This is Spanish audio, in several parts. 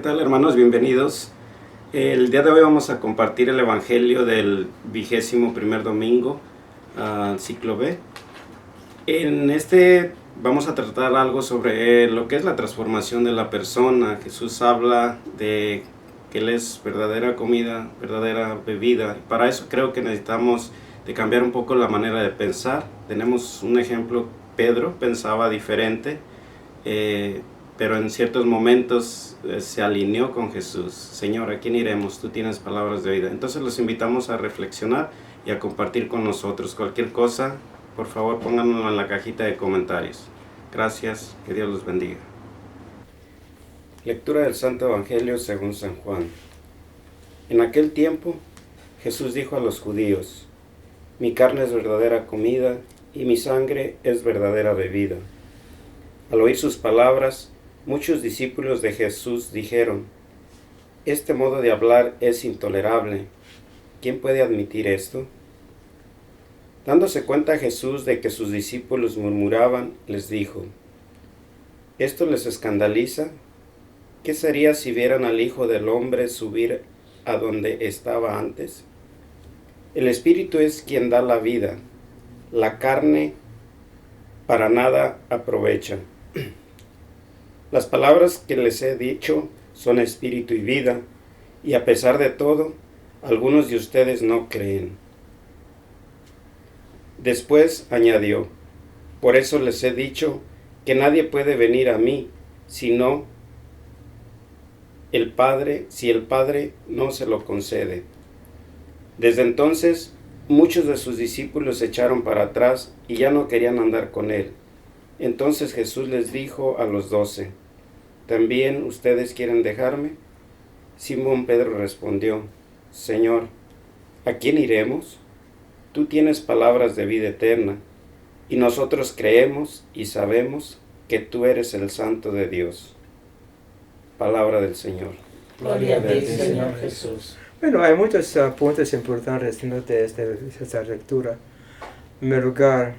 ¿Qué tal, hermanos? Bienvenidos. El día de hoy vamos a compartir el Evangelio del 21º domingo, ciclo B. En este vamos a tratar algo sobre lo que es la transformación de la persona. Jesús habla de que Él es verdadera comida, verdadera bebida. Para eso creo que necesitamos de cambiar un poco la manera de pensar. Tenemos un ejemplo: Pedro pensaba diferente, pero en ciertos momentos se alineó con Jesús. Señor, ¿a quién iremos? Tú tienes palabras de vida. Entonces los invitamos a reflexionar y a compartir con nosotros. Cualquier cosa, por favor, pónganlo en la cajita de comentarios. Gracias, que Dios los bendiga. Lectura del Santo Evangelio según San Juan. En aquel tiempo, Jesús dijo a los judíos: mi carne es verdadera comida y mi sangre es verdadera bebida. Al oír sus palabras, muchos discípulos de Jesús dijeron: este modo de hablar es intolerable. ¿Quién puede admitir esto? Dándose cuenta Jesús de que sus discípulos murmuraban, les dijo: ¿esto les escandaliza? ¿Qué sería si vieran al Hijo del Hombre subir a donde estaba antes? El Espíritu es quien da la vida, la carne para nada aprovecha. Las palabras que les he dicho son espíritu y vida, y a pesar de todo, algunos de ustedes no creen. Después añadió: por eso les he dicho que nadie puede venir a mí, sino si el Padre no se lo concede. Desde entonces, muchos de sus discípulos se echaron para atrás y ya no querían andar con él. Entonces Jesús les dijo a los 12: ¿también ustedes quieren dejarme? Simón Pedro respondió: Señor, ¿a quién iremos? Tú tienes palabras de vida eterna, y nosotros creemos y sabemos que tú eres el Santo de Dios. Palabra del Señor. Gloria a ti, Señor Jesús. Bueno, hay muchos puntos importantes, ¿no?, de esta lectura. En primer lugar,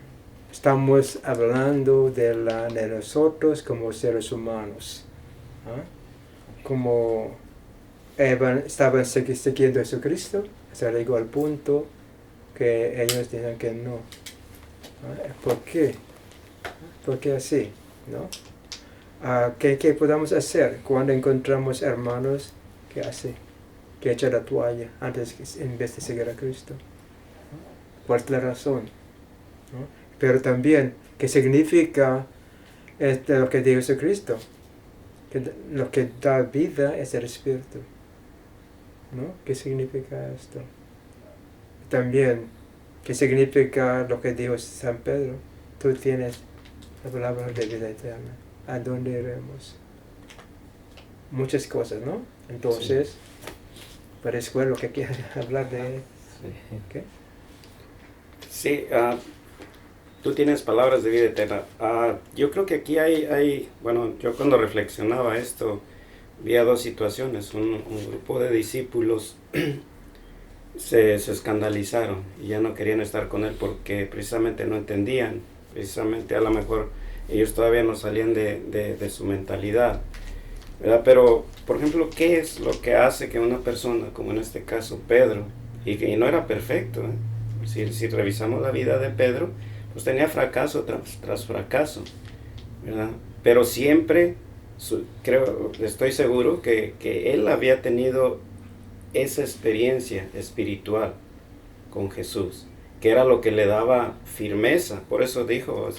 estamos hablando de nosotros como seres humanos, ¿ah? Como estaban siguiendo a Jesucristo, hasta llegó al punto que ellos dicen que no. ¿Por qué? ¿Por qué así? ¿No? ¿Qué podemos hacer cuando encontramos hermanos que hacen? Que echan la toalla en vez de seguir a Cristo. ¿Cuál es la razón? ¿No? Pero también, ¿qué significa lo que dijo Jesucristo? Que lo que da vida es el Espíritu, ¿no? ¿Qué significa esto? También, ¿qué significa lo que dijo San Pedro? Tú tienes la palabra de vida eterna. ¿A dónde iremos? Muchas cosas, ¿no? Entonces, sí. Pero es lo que quiero hablar de... ¿Qué? Sí, tú tienes palabras de vida eterna. Yo creo que aquí bueno, yo cuando reflexionaba esto, vi a dos situaciones. Un grupo de discípulos se escandalizaron y ya no querían estar con él porque precisamente no entendían. Precisamente a lo mejor ellos todavía no salían de su mentalidad, ¿verdad? Pero, por ejemplo, ¿qué es lo que hace que una persona, como en este caso Pedro, y no era perfecto, si revisamos la vida de Pedro, pues tenía fracaso tras fracaso, ¿verdad? Pero siempre, estoy seguro que él había tenido esa experiencia espiritual con Jesús, que era lo que le daba firmeza. Por eso dijo: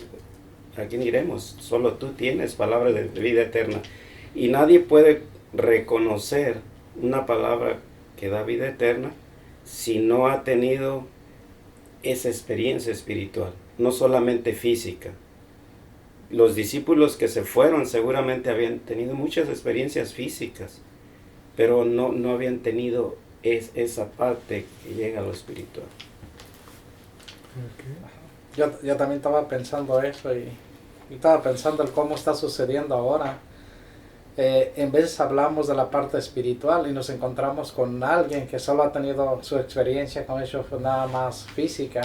¿a quién iremos? Solo tú tienes palabra de vida eterna. Y nadie puede reconocer una palabra que da vida eterna si no ha tenido esa experiencia espiritual, no solamente física. Los discípulos que se fueron seguramente habían tenido muchas experiencias físicas, pero no habían tenido esa parte que llega a lo espiritual. Okay. Yo también estaba pensando eso y estaba pensando en cómo está sucediendo ahora. En veces hablamos de la parte espiritual y nos encontramos con alguien que solo ha tenido su experiencia con eso nada más física.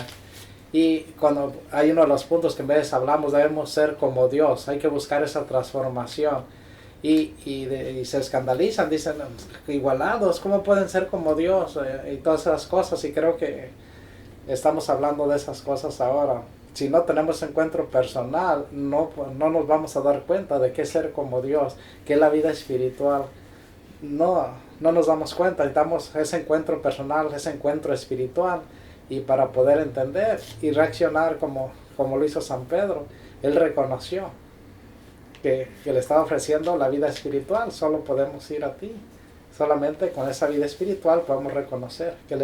Y cuando hay uno de los puntos que en veces hablamos, debemos ser como Dios, hay que buscar esa transformación. y se escandalizan, dicen, igualados, ¿cómo pueden ser como Dios? Y todas esas cosas, y creo que estamos hablando de esas cosas ahora. Si no tenemos encuentro personal, no nos vamos a dar cuenta de qué es ser como Dios, qué es la vida espiritual. No nos damos cuenta, necesitamos ese encuentro personal, ese encuentro espiritual, y para poder entender y reaccionar como lo hizo San Pedro. Él reconoció que le estaba ofreciendo la vida espiritual. Solo podemos ir a ti. Solamente con esa vida espiritual podemos reconocer que Él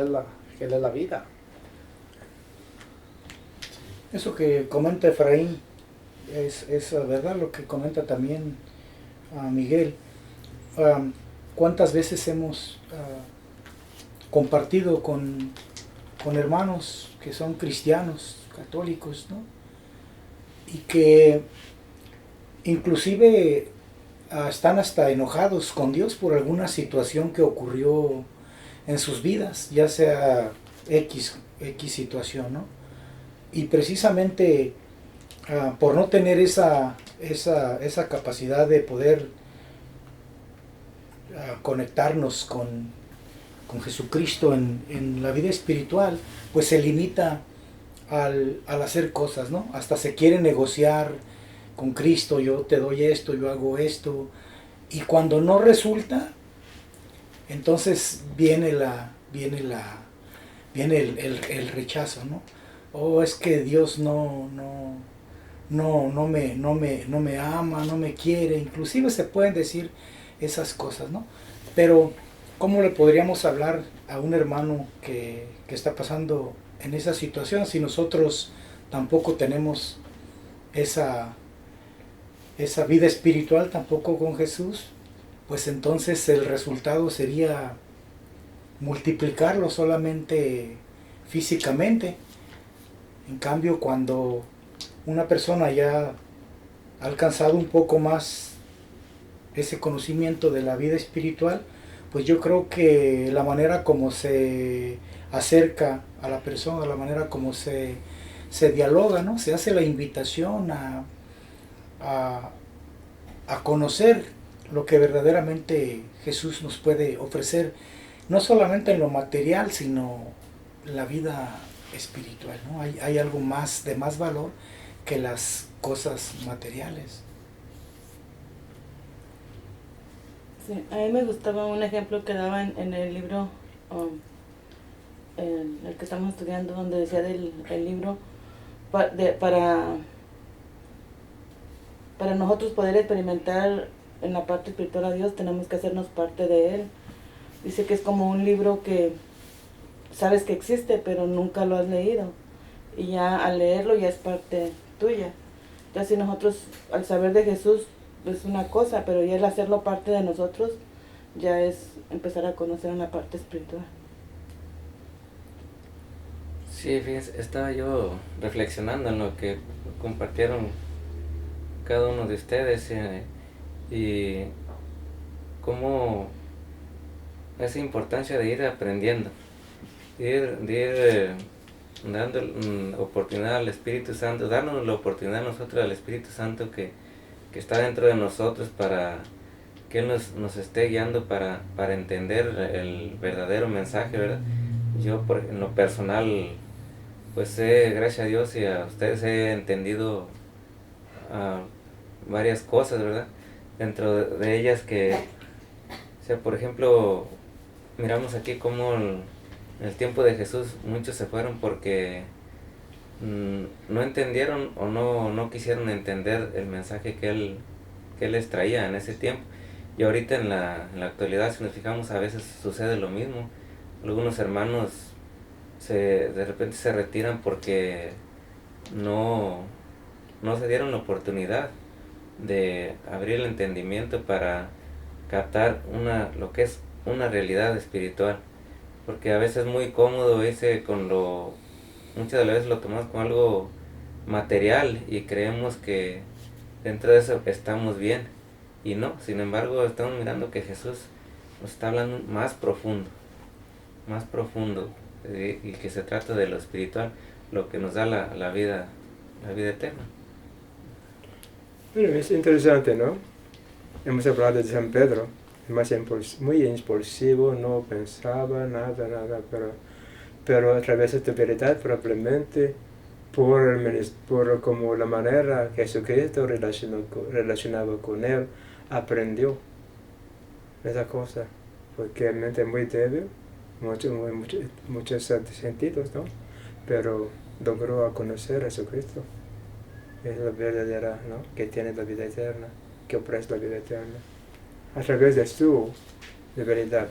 es la vida. Eso que comenta Efraín es verdad, lo que comenta también Miguel. ¿Cuántas veces hemos compartido con hermanos que son cristianos, católicos, ¿no? Y que inclusive están hasta enojados con Dios por alguna situación que ocurrió en sus vidas, ya sea X situación, ¿no? Y precisamente por no tener esa capacidad de poder conectarnos con Jesucristo en la vida espiritual, pues se limita al hacer cosas, ¿no? Hasta se quiere negociar con Cristo, yo te doy esto, yo hago esto, y cuando no resulta, entonces viene el rechazo, ¿no? Oh, es que Dios no me ama, no me quiere. Inclusive se pueden decir esas cosas, ¿no? Pero ¿cómo le podríamos hablar a un hermano que está pasando en esa situación si nosotros tampoco tenemos esa vida espiritual, tampoco con Jesús? Pues entonces el resultado sería multiplicarlo solamente físicamente. En cambio, cuando una persona ya ha alcanzado un poco más ese conocimiento de la vida espiritual, pues yo creo que la manera como se acerca a la persona, la manera como se dialoga, ¿no? Se hace la invitación a conocer lo que verdaderamente Jesús nos puede ofrecer, no solamente en lo material, sino en la vida espiritual, ¿no? Hay algo más de más valor que las cosas materiales. Sí, a mí me gustaba un ejemplo que daba en el libro, el que estamos estudiando, donde decía el libro, para nosotros poder experimentar en la parte espiritual a Dios, tenemos que hacernos parte de Él. Dice que es como un libro que sabes que existe, pero nunca lo has leído. Y ya al leerlo ya es parte tuya. Entonces si nosotros, al saber de Jesús, es una cosa, pero ya el hacerlo parte de nosotros, ya es empezar a conocer una parte espiritual. Sí, fíjense, estaba yo reflexionando en lo que compartieron cada uno de ustedes y cómo esa importancia de ir aprendiendo, de ir dando oportunidad al Espíritu Santo, darnos la oportunidad a nosotros al Espíritu Santo que está dentro de nosotros, para que Él nos esté guiando para entender el verdadero mensaje, ¿verdad? Yo en lo personal, pues gracias a Dios y a ustedes he entendido varias cosas, ¿verdad? Dentro de ellas que, o sea, por ejemplo, miramos aquí como en el tiempo de Jesús muchos se fueron porque no entendieron o no quisieron entender el mensaje que él les traía en ese tiempo. Y ahorita en la actualidad, si nos fijamos, a veces sucede lo mismo. Algunos hermanos de repente se retiran porque no se dieron la oportunidad de abrir el entendimiento para captar lo que es una realidad espiritual. Porque a veces es muy cómodo muchas de las veces lo tomamos como algo material y creemos que dentro de eso estamos bien, y no. Sin embargo, estamos mirando que Jesús nos está hablando más profundo, y que se trata de lo espiritual, lo que nos da la vida eterna. Bueno, es interesante, ¿no? hemos hablado de San Pedro, muy impulsivo, no pensaba nada, pero a través de esta verdad probablemente por como la manera que Jesucristo relacionaba con él, aprendió esa cosa, porque la mente es muy débil, muchos sentidos, ¿no? Pero logró conocer a Jesucristo, es la verdadera, ¿no? Que tiene la vida eterna, que ofrece la vida eterna, a través de su verdad.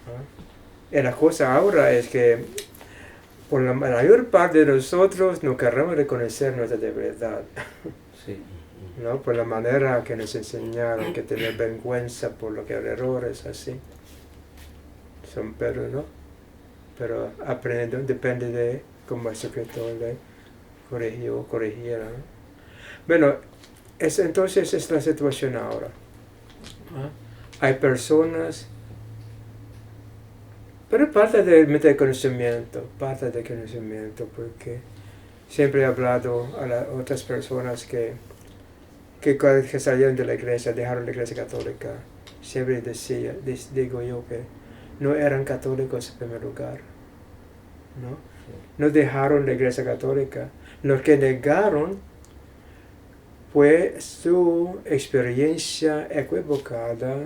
¿No? Y la cosa ahora es que por la mayor parte de nosotros no queremos reconocer nuestra debilidad. Sí. ¿No? Por la manera que nos enseñaron que tener vergüenza por lo que hay errores así. Son pero no. Pero aprendiendo depende de cómo el secreto le corrigiera. ¿No? Bueno, entonces es la situación ahora. Hay personas, pero parte de conocimiento, porque siempre he hablado a otras personas que salieron de la iglesia, dejaron la iglesia católica, siempre digo yo que no eran católicos en primer lugar, ¿no? No dejaron la iglesia católica, lo que negaron fue su experiencia equivocada,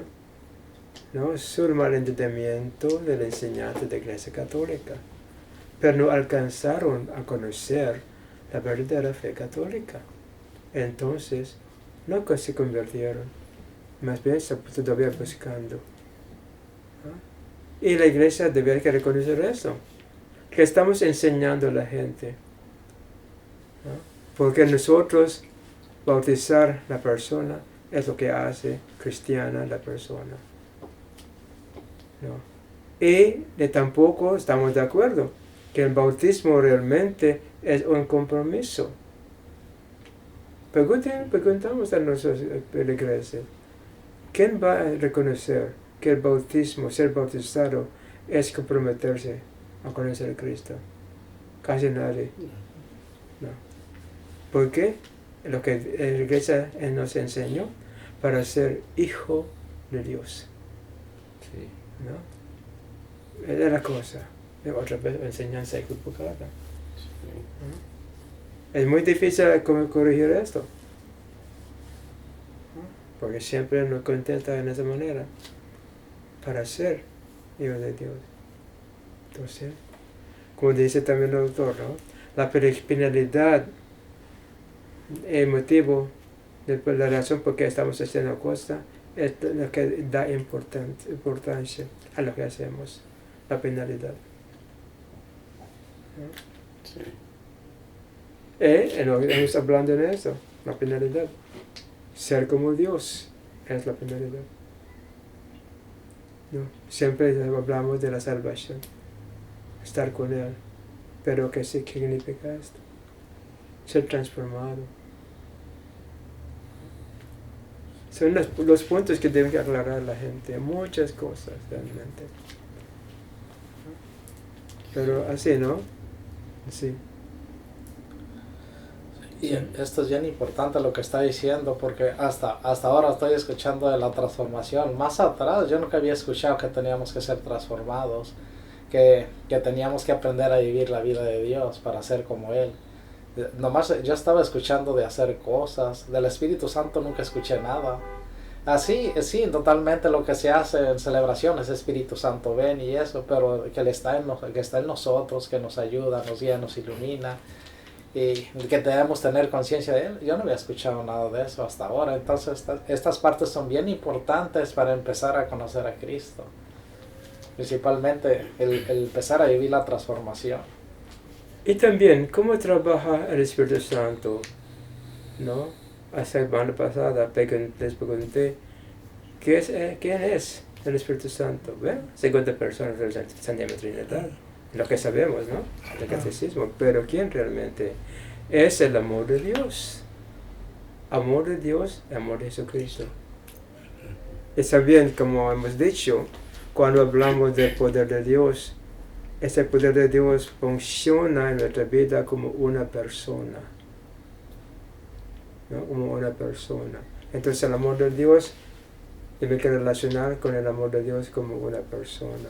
¿no? Su malentendimiento de la enseñanza de la iglesia católica, pero no alcanzaron a conocer la verdadera fe católica. Entonces, no se convirtieron, más bien se todavía buscando. ¿No? Y la iglesia debe reconocer eso, que estamos enseñando a la gente, ¿no? Porque nosotros bautizar la persona es lo que hace cristiana la persona, ¿no? Y tampoco estamos de acuerdo que el bautismo realmente es un compromiso. Preguntamos a nuestros feligreses, ¿quién va a reconocer que el bautismo, ser bautizado, es comprometerse a conocer a Cristo? Casi nadie. No. ¿Por qué? Lo que la iglesia nos enseñó para ser hijo de Dios. Sí. ¿No? Es la cosa. Otra vez enseñanza equivocada. ¿No? Es muy difícil corregir esto. ¿No? Porque siempre nos contenta en esa manera para ser hijo de Dios. Entonces, como dice también el autor, ¿no? La finalidad, el motivo, la razón por qué estamos haciendo cosas es lo que da importancia a lo que hacemos, la finalidad. ¿No? Sí. Estamos hablando de eso, la finalidad. Ser como Dios es la finalidad. ¿No? Siempre hablamos de la salvación, estar con Él. Pero ¿qué significa esto? Ser transformado. Son los puntos que deben aclarar la gente, muchas cosas realmente. Pero así, ¿no? Así. Y esto es bien importante lo que está diciendo, porque hasta ahora estoy escuchando de la transformación. Más atrás yo nunca había escuchado que teníamos que ser transformados, que teníamos que aprender a vivir la vida de Dios para ser como Él. Nomás yo estaba escuchando de hacer cosas, del Espíritu Santo nunca escuché nada. Así, sí, totalmente lo que se hace en celebraciones, Espíritu Santo ven y eso, pero que Él está en nosotros, que nos ayuda, nos guía, nos ilumina, y que debemos tener conciencia de Él. Yo no había escuchado nada de eso hasta ahora. Entonces estas partes son bien importantes para empezar a conocer a Cristo, principalmente el empezar a vivir la transformación. Y también cómo trabaja el Espíritu Santo, ¿no? Hace la semana pasada les pregunté ¿quién es el Espíritu Santo? ¿Ven? 50 personas del Santísima Trinidad, lo que sabemos, ¿no? El catecismo. Pero ¿quién realmente? Es el amor de Dios. Amor de Dios, amor de Jesucristo. Y también, como hemos dicho, cuando hablamos del poder de Dios, ese poder de Dios funciona en nuestra vida como una persona, ¿no? Como una persona. Entonces el amor de Dios tiene que relacionar con el amor de Dios como una persona.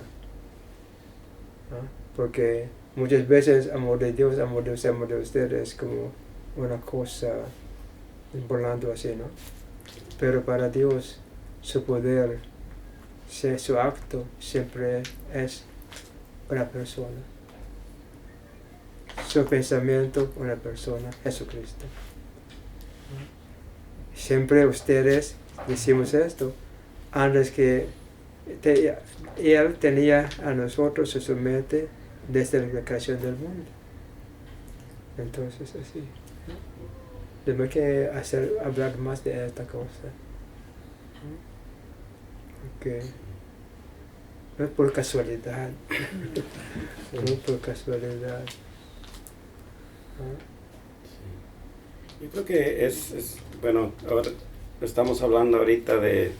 ¿No? Porque muchas veces amor de Dios, amor de ustedes es como una cosa volando así, ¿no? Pero para Dios su poder, su acto siempre es una persona. Su pensamiento, una persona, Jesucristo. Siempre ustedes decimos esto, antes que Él tenía a nosotros en su mente desde la creación del mundo. Entonces así. Tenemos que hablar más de esta cosa. Porque no es por casualidad. No es por casualidad. Yo creo que bueno, ahora estamos hablando ahorita de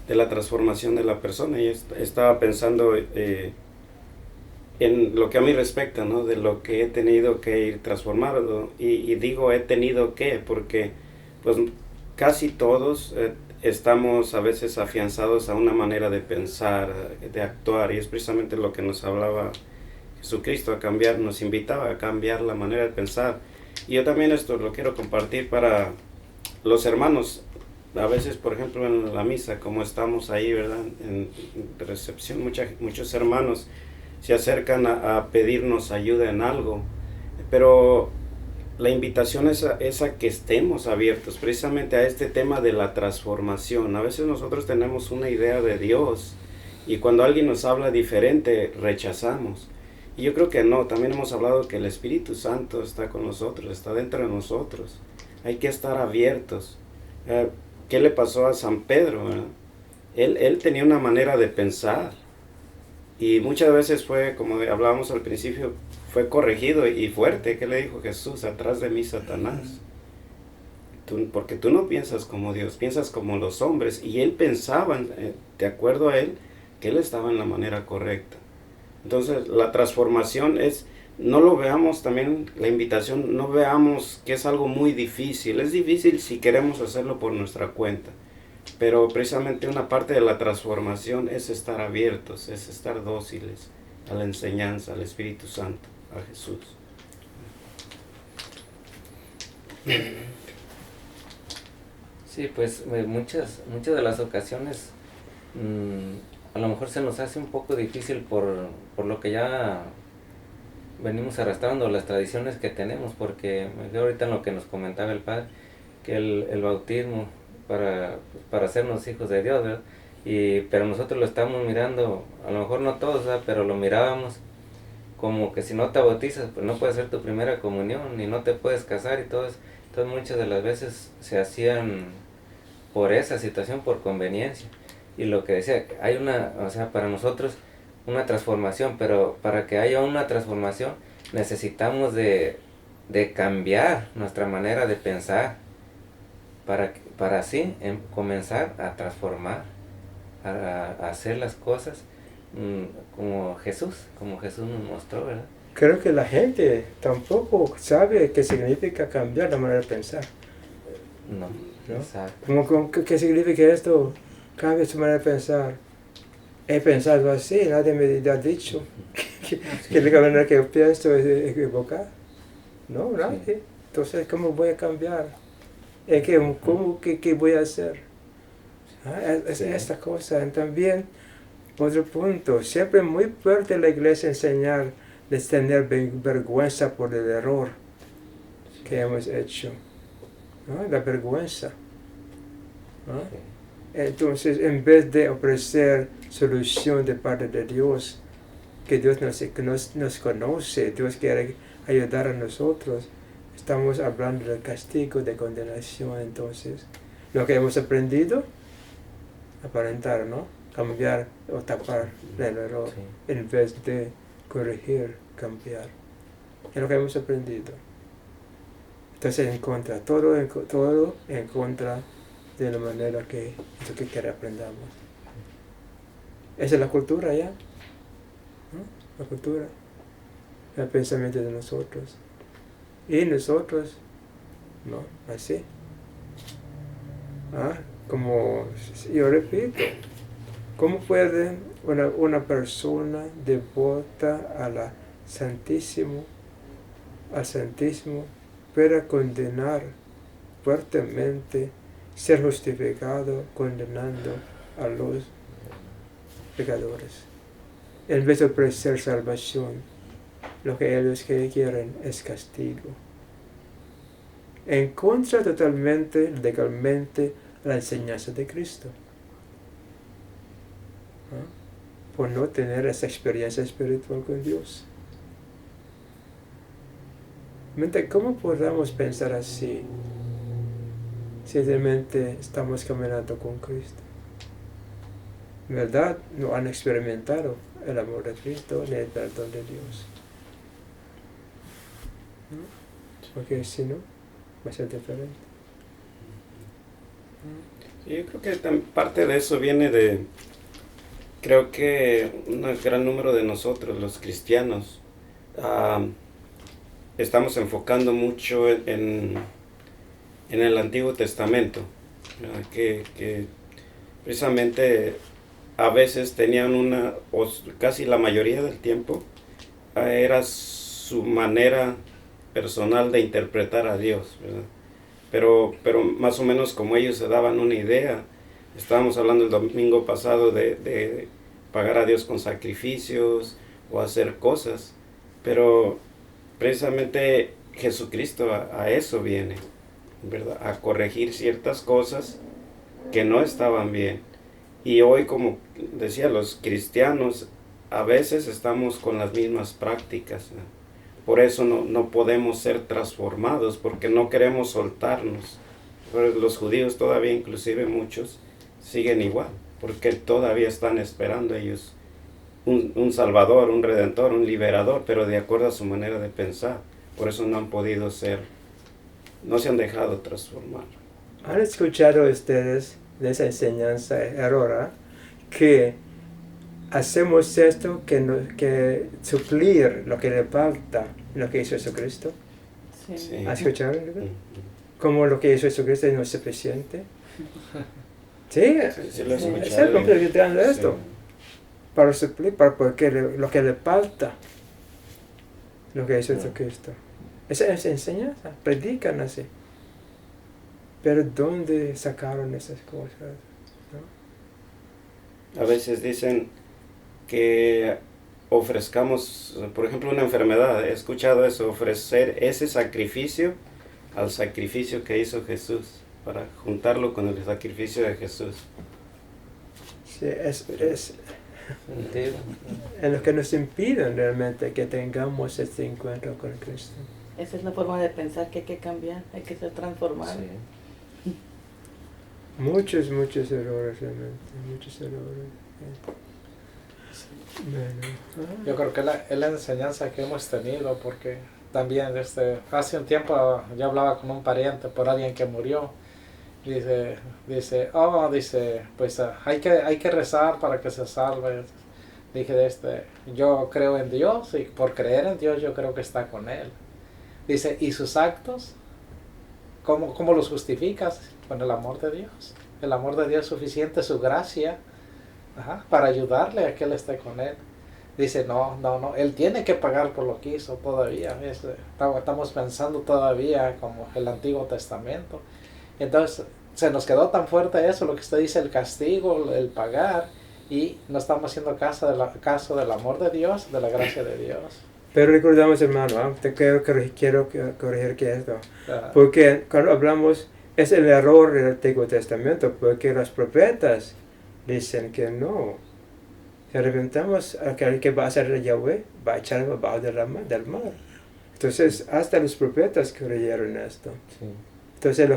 la transformación de la persona y estaba pensando en lo que a mí respecta, ¿no? De lo que he tenido que ir transformando y digo he tenido que porque pues casi todos estamos a veces afianzados a una manera de pensar, de actuar y es precisamente lo que nos hablaba Jesucristo a cambiar, nos invitaba a cambiar la manera de pensar. Y yo también esto lo quiero compartir para los hermanos. A veces, por ejemplo, en la misa, como estamos ahí, ¿verdad? En recepción, muchos hermanos se acercan a pedirnos ayuda en algo. Pero la invitación es a que estemos abiertos precisamente a este tema de la transformación. A veces nosotros tenemos una idea de Dios y cuando alguien nos habla diferente, rechazamos. Y yo creo que no, también hemos hablado que el Espíritu Santo está con nosotros, está dentro de nosotros. Hay que estar abiertos. ¿Qué le pasó a San Pedro? Él tenía una manera de pensar y muchas veces fue, como hablábamos al principio, fue corregido y fuerte. ¿Qué le dijo Jesús? Atrás de mí, Satanás. Porque tú no piensas como Dios, piensas como los hombres. Y él pensaba, de acuerdo a él, que él estaba en la manera correcta. Entonces la transformación no lo veamos también, la invitación, no veamos que es algo muy difícil. Es difícil si queremos hacerlo por nuestra cuenta. Pero precisamente una parte de la transformación es estar abiertos, es estar dóciles a la enseñanza, al Espíritu Santo, a Jesús. Sí, pues muchas de las ocasiones a lo mejor se nos hace un poco difícil por lo que ya venimos arrastrando, las tradiciones que tenemos, porque ahorita en lo que nos comentaba el padre, que el bautismo para hacernos hijos de Dios, ¿verdad? Pero nosotros lo estamos mirando, a lo mejor no todos, ¿verdad? Pero lo mirábamos como que si no te bautizas, pues no puedes hacer tu primera comunión, ni no te puedes casar y todo eso. Entonces muchas de las veces se hacían por esa situación, por conveniencia. Y lo que decía, hay para nosotros una transformación, pero para que haya una transformación necesitamos de cambiar nuestra manera de pensar para así comenzar a transformar, a hacer las cosas como Jesús nos mostró, ¿verdad? Creo que la gente tampoco sabe qué significa cambiar la manera de pensar. No. Exacto. ¿Qué significa esto? Cambia su manera de pensar. He pensado así, nadie me ha dicho que la manera que pienso es equivocada. No, nadie. Sí. Entonces, ¿cómo voy a cambiar? ¿Qué voy a hacer? Es esta cosa. Y también, otro punto, siempre muy fuerte la iglesia enseñar de tener vergüenza por el error que hemos hecho. ¿No? La vergüenza. ¿No? Sí. Entonces, en vez de ofrecer solución de parte de Dios, que Dios nos conoce, Dios quiere ayudar a nosotros, estamos hablando del castigo, de condenación. Entonces, lo que hemos aprendido, aparentar, ¿no? Cambiar o tapar el error, sí, en vez de corregir, cambiar. Es lo que hemos aprendido. Entonces, en contra, todo en contra de la manera que quiere aprendamos. Esa es la cultura ya, ¿no? La cultura, el pensamiento de nosotros. Y nosotros, no, así. Como yo repito, ¿cómo puede una persona devota al Santísimo pueda condenar fuertemente, ser justificado condenando a los pecadores? En vez de ofrecer salvación, lo que ellos quieren es castigo. En contra totalmente, legalmente, la enseñanza de Cristo. Por no tener esa experiencia espiritual con Dios. ¿Cómo podemos pensar así si realmente estamos caminando con Cristo? ¿Verdad? No han experimentado el amor de Cristo ni el perdón de Dios. Porque si no, va a ser diferente. Yo creo que parte de eso viene creo que un gran número de nosotros, los cristianos, estamos enfocando mucho en el Antiguo Testamento, que precisamente a veces tenían o casi la mayoría del tiempo, era su manera personal de interpretar a Dios, ¿verdad? Pero más o menos como ellos se daban una idea. Estábamos hablando el domingo pasado de pagar a Dios con sacrificios o hacer cosas, pero precisamente Jesucristo a eso viene, ¿verdad? A corregir ciertas cosas que no estaban bien. Y hoy, como decía, los cristianos a veces estamos con las mismas prácticas, ¿no? Por eso no podemos ser transformados, porque no queremos soltarnos. Pero los judíos todavía, inclusive muchos, siguen igual, porque todavía están esperando ellos un Salvador, un Redentor, un Liberador, pero de acuerdo a su manera de pensar. Por eso no han podido no se han dejado transformar. ¿Han escuchado ustedes de esa enseñanza errónea que hacemos esto que suplir lo que le falta, lo que hizo Jesucristo? Sí. ¿Han escuchado? ¿Cómo lo que hizo Jesucristo no es suficiente? Sí, Sí, lo he escuchado. es el completando esto. Sí. Para suplir, porque lo que le falta, lo que hizo Jesucristo. Esa es enseñanza, predican así. Pero ¿dónde sacaron esas cosas? ¿No? A veces dicen que ofrezcamos, por ejemplo, una enfermedad. He escuchado eso, ofrecer ese sacrificio al sacrificio que hizo Jesús, para juntarlo con el sacrificio de Jesús. Sí, es en lo que nos impiden realmente que tengamos este encuentro con Cristo. Esa es la forma de pensar que hay que cambiar, hay que ser transformado. Sí. Muchos errores realmente, muchos errores. Bueno, Yo creo que es la enseñanza que hemos tenido, porque también hace un tiempo yo hablaba con un pariente por alguien que murió. Dice, pues hay que rezar para que se salve. Dije, yo creo en Dios y por creer en Dios yo creo que está con él. Dice, ¿y sus actos? ¿Cómo los justificas? Con el amor de Dios. El amor de Dios es suficiente, su gracia, para ayudarle a que él esté con él. Dice, no, él tiene que pagar por lo que hizo todavía. Estamos pensando todavía como el Antiguo Testamento. Entonces, se nos quedó tan fuerte eso, lo que usted dice, el castigo, el pagar, y no estamos haciendo caso del amor de Dios, de la gracia de Dios. pero recordamos, hermano, te quiero corregir que esto, porque cuando hablamos, es el error del Antiguo Testamento, porque los profetas dicen que no. Si arrepentamos, aquel que va a hacer Yahweh va a echar abajo del mar. Entonces, hasta los profetas creyeron esto. Sí. Entonces,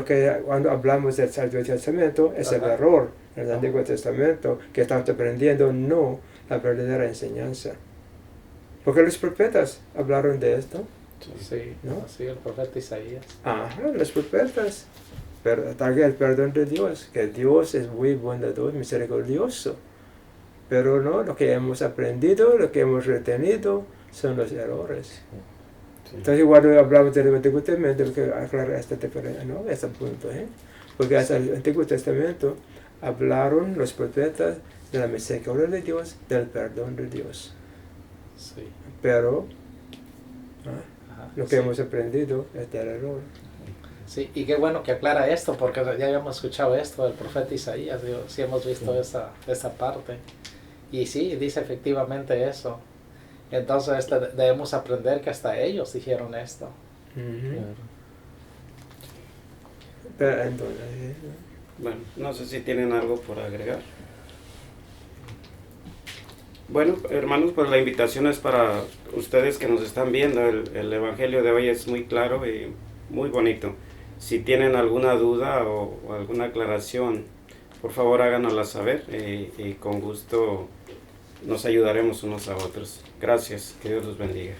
cuando hablamos del Antiguo Testamento, es el error del Antiguo Testamento, que estamos aprendiendo, no la verdadera enseñanza. Porque los profetas hablaron de esto. Sí, ¿no? Sí, el profeta Isaías. Los profetas. Pero también el perdón de Dios, que Dios es muy bondadoso, misericordioso. Pero no, lo que hemos aprendido, lo que hemos retenido, son los errores. Sí. Entonces, cuando hablamos del Antiguo Testamento, tengo que aclarar esta diferencia, ¿no? Este punto, Porque hasta el Antiguo Testamento hablaron los profetas de la misericordia de Dios, del perdón de Dios. Sí. Pero Ajá, lo que sí. hemos aprendido es del error. Sí, y qué bueno que aclara esto, porque ya habíamos escuchado esto del profeta Isaías, digo, sí hemos visto esa parte. Y sí, dice efectivamente eso. Entonces debemos aprender que hasta ellos dijeron esto. Ujú. Pero entonces, Bueno, no sé si tienen algo por agregar. Bueno, hermanos, pues la invitación es para ustedes que nos están viendo. El Evangelio de hoy es muy claro y muy bonito. Si tienen alguna duda o alguna aclaración, por favor háganosla saber y con gusto nos ayudaremos unos a otros. Gracias, que Dios los bendiga.